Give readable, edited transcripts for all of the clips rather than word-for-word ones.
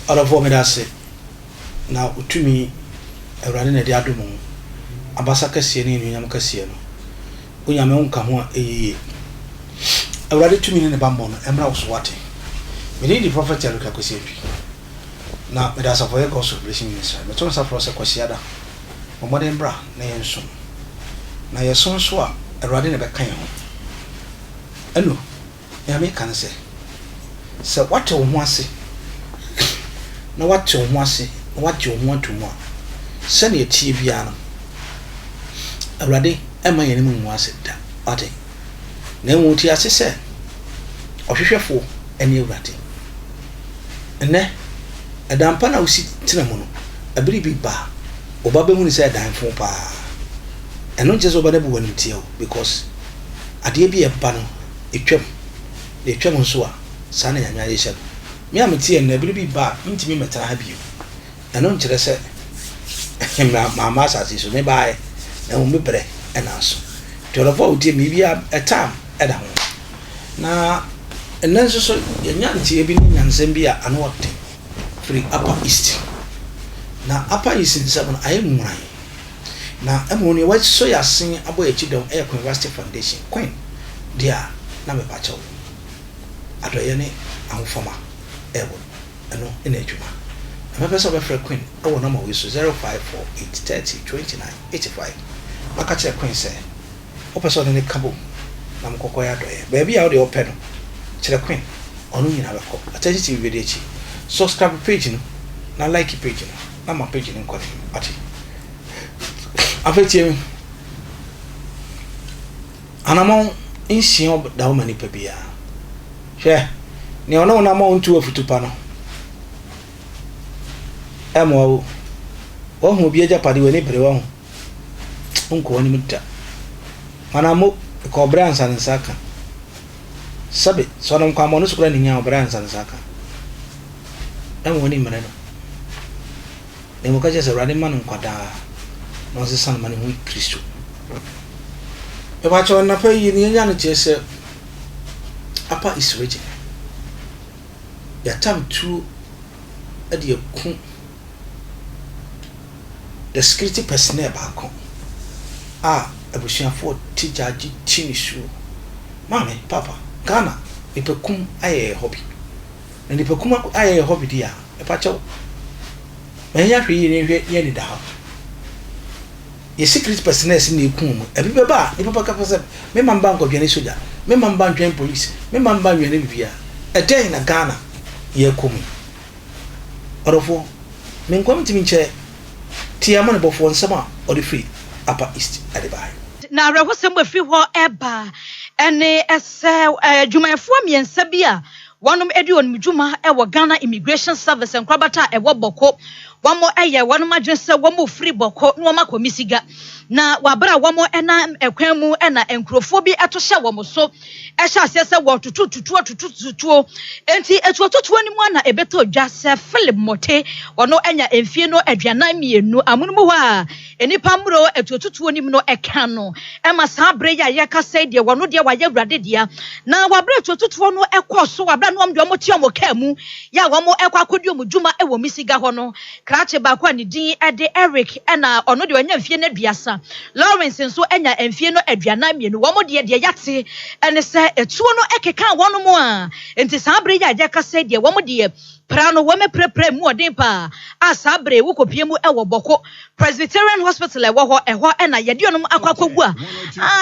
Other form it say now to me a running a diadumo Abasaka Sieni in Yamcasiano. Unyamon Kamua a ready 2 million bambon, and I was watching. We need the prophet Erica Cosipi. Now, it has a very gossip blessing in this. But also for Sequasiada, or modern bra, nay and soon. Now, your son swap a riding a back. And no, Yami can say. So, what you want to say? Now, what you want to say, what you want to want. Send your TV piano. A ready, and my enemy was it. Ate. Then what you say? Official for any ratty. And then, a dampana will sit Tinamono, a baby bar, or Babamoon is a dime for pa. And not just over the one till because a dear be a panel, a trim, the Tremonsua, Sunny and Yasha. Me, I'm a tea and a baby bar, into me, matter have you. And not just say, my master is may buy, and will be bread and answer. To avoid dear maybe a time at home. Now, and then so young tea being and Zambia and what free Upper East. Now, Upper East in 7 I am mine. Now, I'm only what so you sing about a Chidom Air University Foundation, Queen, dear, Name Pacho. Adriane, and former Airwood, and no in a Juma. I'm a person of a Queen, our number is 054-830-29-85. Makacha Queen say, Opperson in the Cabo, Namcoya, baby out the open. Chila Queen, on you have a cop, attentive video. Subscribe page, now like page, now my page in quality. I bet you, and I'm in Sion down many pebia. Share, near no amount to a futupano. Amo, one will be a japadi when it belong. Uncle Animita. Manamo, the Cobrans and Saka. Sabit, so don't come on running our brands and Saka. I'm winning man. They will catch us a running man in Quada. No, the son man in weak Christian. If I try to pay in the Yanity, sir, Upper is raging. Your time too at your coon. The security personnel back home. Ah, I wish you afford teacher chinny shoe. Mammy, Papa, Ghana, if a coon I a hobby. And if a kuma I a hobby, dear, a patcho. May I read any doubt? Your secret personnel in the coom, a bit bar, if Papa Capasa, me man bank of your soldier, me man bank police, me man bank your Navia, a day in a Ghana, ye coming. Or for men coming to me chair, Tiaman above 1 summer or the free Upper East at the buy. Now, I was somewhere free whatever, and as Juma Fomi and Sabia. One of Edwin Juma, our Ghana Immigration Service and Krabata, a waboko. One more air, one of my just one more free boko, no mako misiga. Na wabra one more ena, a quemu, and encrophobia at a shower so. Asha says a word to 2 and it was 21 a better just Philip Mote, or no enya and fear no Adrianami, no Amunua. Any pambro at 2 no a cano. Emma Sabreya Yaka said, dear one no dear why radidia. Now wabra to 2 no equa so I brand one Yomotiamo Camu. Ya one more equa could you Juma ewo misiga hono. Crache bakwani di ade Eric ena ono de wanya fie na biasa. Lawrence nso enya emfie no aduanami no wo mo de yate ene se etuo no ekeka wono mo a enti sabre ya jaka se de wo mo de prano wo me prepre mu odin pa asabre wo kopie mu ewo boko Presbyterian Hospital ewo ho ena yede onom akwakogu a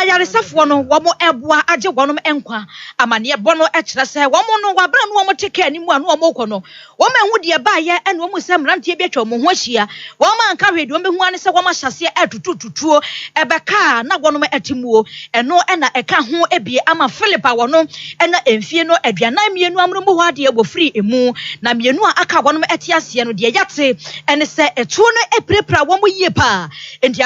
yaresafo no wo mo eboa age wonom enkwa amane bono ekire se wo mo no wabra no wo mo teke ani mu anu wo mo kono wo ma hu de ba ye ene wo mo se mrantie bi atwa mo ho ahia wo ma nka hwede wo me hu ane se wo ma hyase atutututuo ebeka na wonom atimuo eno ena eka ho ebie ama Philipa wono ena emfie no aduanan mienu amrombo ho ade ebo free emu na mienu a aka wonom etiase no de yate ene se etuo no eprepra wo mo yie pa enti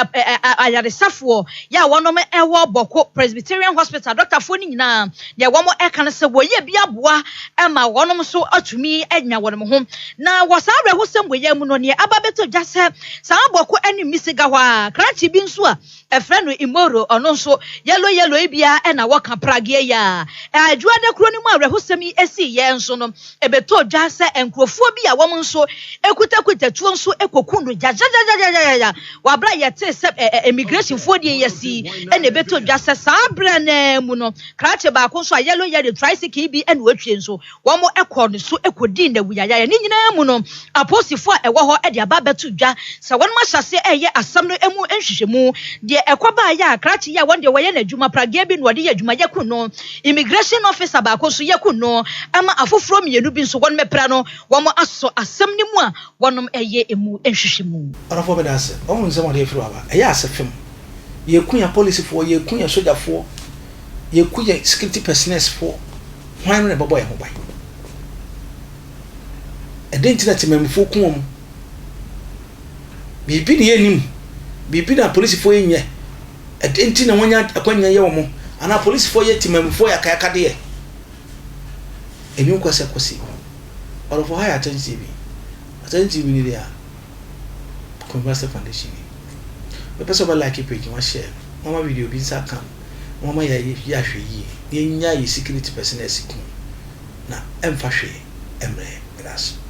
ayaresafo ya wonom ewo boko Presbyterian Hospital Dr. Foni nyina ya wo mo eka ne se wo ye bia boa ema wonom so atumi enya wonom ho na wasabre ho sembo ye mu no ne ababeto jase sa boko eni misiga ho a kranchi bi nso a efreno imoro ono nso yellow ebia ena waka prage ya ajuade kro ni mu awre ho semi esi ye nso no ebeto jase enkrofo bi a wɔn nso ekuta tuo nso ekoku no jajajajajaja wabra yɛte sɛ immigration fo die yɛsi ɛna ebeto dwa sɛ saa bra na mu no krache ba ko nso a yellow yɛ de tricycle bi ɛna watwie nso wɔn ɛkɔ no so ekodi na wuyaya ne nyinaa mu no aposifo a ɛwɔ hɔ ɛde aba beto dwa sɛ wɔn ahyase ɛyɛ asam no emu nhwehwɛmu deɛ ɛkɔba yɛ a krache yɛ wɔn de wɔyɛ na adwuma pragia bi no wɔde yɛ adwuma yɛ ku no immigration officer ba ko so yɛ ku no ama afoforo mmienu bi nso wɔn mepra no wɔn aso asam ne mu a wɔn ɛyɛ emu nhwehwɛmu ɔrafo bɛda ase ɔmo nsɛm ɔde efiri aba ɛyɛ asefem yɛku ya police fo yɛku ya soldier fo yɛku ya security personnel fo hwan no bɛbɔ yɛ ho ban ɛdɛnti na temamfo ku wɔn bibi ne yɛnim bibi na police fo yɛnyɛ ɛdɛnti na wɔnya akwanya yɛ wɔn ana police fo yɛ temamfo yɛ kayaka de yɛ enu kwasa kwasi ɔrafo ha yɛ attention bi ni dia Converse Foundation. The person will like a page, one share. Mama video be sakam. Mama ya hwe yi. Ye nya yi security person esiku. Na emfa hwe emre. Gracias.